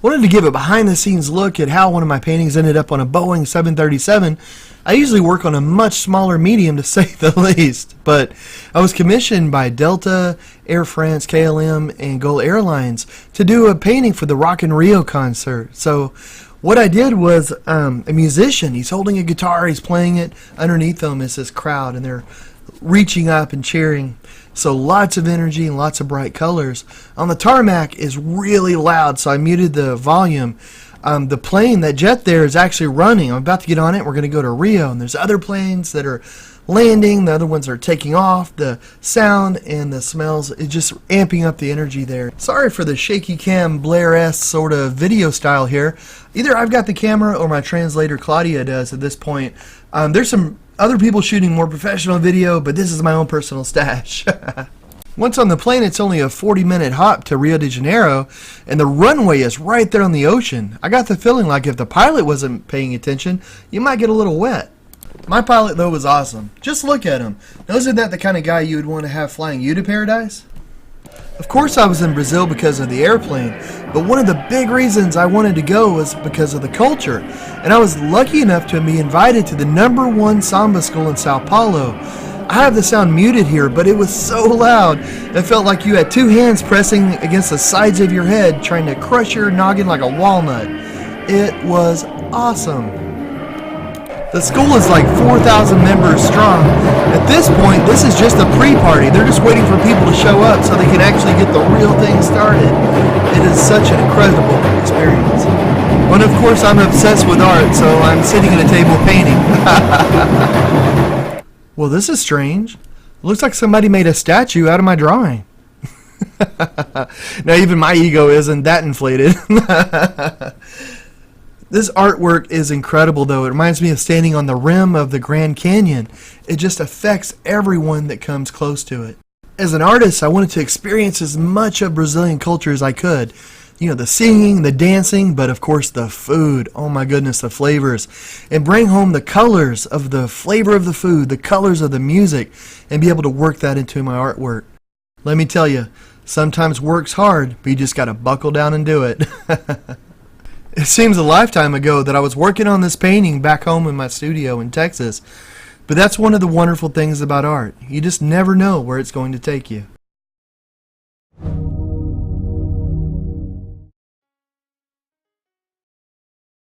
Wanted to give a behind-the-scenes look at how one of my paintings ended up on a Boeing 737. I usually work on a much smaller medium, to say the least, but I was commissioned by Delta, Air France, KLM, and Gulf Airlines to do a painting for the Rock in Rio concert. So what I did was a musician, he's holding a guitar, he's playing it, underneath him is this crowd, and they're reaching up and cheering. So lots of energy and lots of bright colors. On the tarmac is really loud, so I muted the volume. The plane, that jet there, is actually running. I'm about to get on it. We're going to go to Rio, and there's other planes that are landing. The other ones are taking off. The sound and the smells is just amping up the energy there. Sorry for the shaky cam Blair-esque sort of video style here. Either I've got the camera or my translator Claudia does at this point. There's some other people shooting more professional video, but this is my own personal stash. Once on the plane, it's only a 40-minute hop to Rio de Janeiro, and the runway is right there on the ocean. I got the feeling like if the pilot wasn't paying attention, you might get a little wet. My pilot, though, was awesome. Just look at him. Now, isn't that the kind of guy you would want to have flying you to paradise? Of course I was in Brazil because of the airplane, but one of the big reasons I wanted to go was because of the culture. And I was lucky enough to be invited to the #1 samba school in Sao Paulo. I have the sound muted here, but it was so loud, it felt like you had two hands pressing against the sides of your head, trying to crush your noggin like a walnut. It was awesome. The school is like 4,000 members strong. At this point, this is just a pre-party. They're just waiting for people to show up so they can actually get the real thing started. It is such an incredible experience. And of course, I'm obsessed with art, so I'm sitting at a table painting. Well, this is strange. Looks like somebody made a statue out of my drawing. Now, even my ego isn't that inflated. This artwork is incredible, though. It reminds me of standing on the rim of the Grand Canyon. It just affects everyone that comes close to it. As an artist, I wanted to experience as much of Brazilian culture as I could. You know, the singing, the dancing, but of course the food. Oh my goodness, the flavors. And bring home the colors of the flavor of the food, the colors of the music, and be able to work that into my artwork. Let me tell you, sometimes work's hard, but you just got to buckle down and do it. It seems a lifetime ago that I was working on this painting back home in my studio in Texas. But that's one of the wonderful things about art. You just never know where it's going to take you.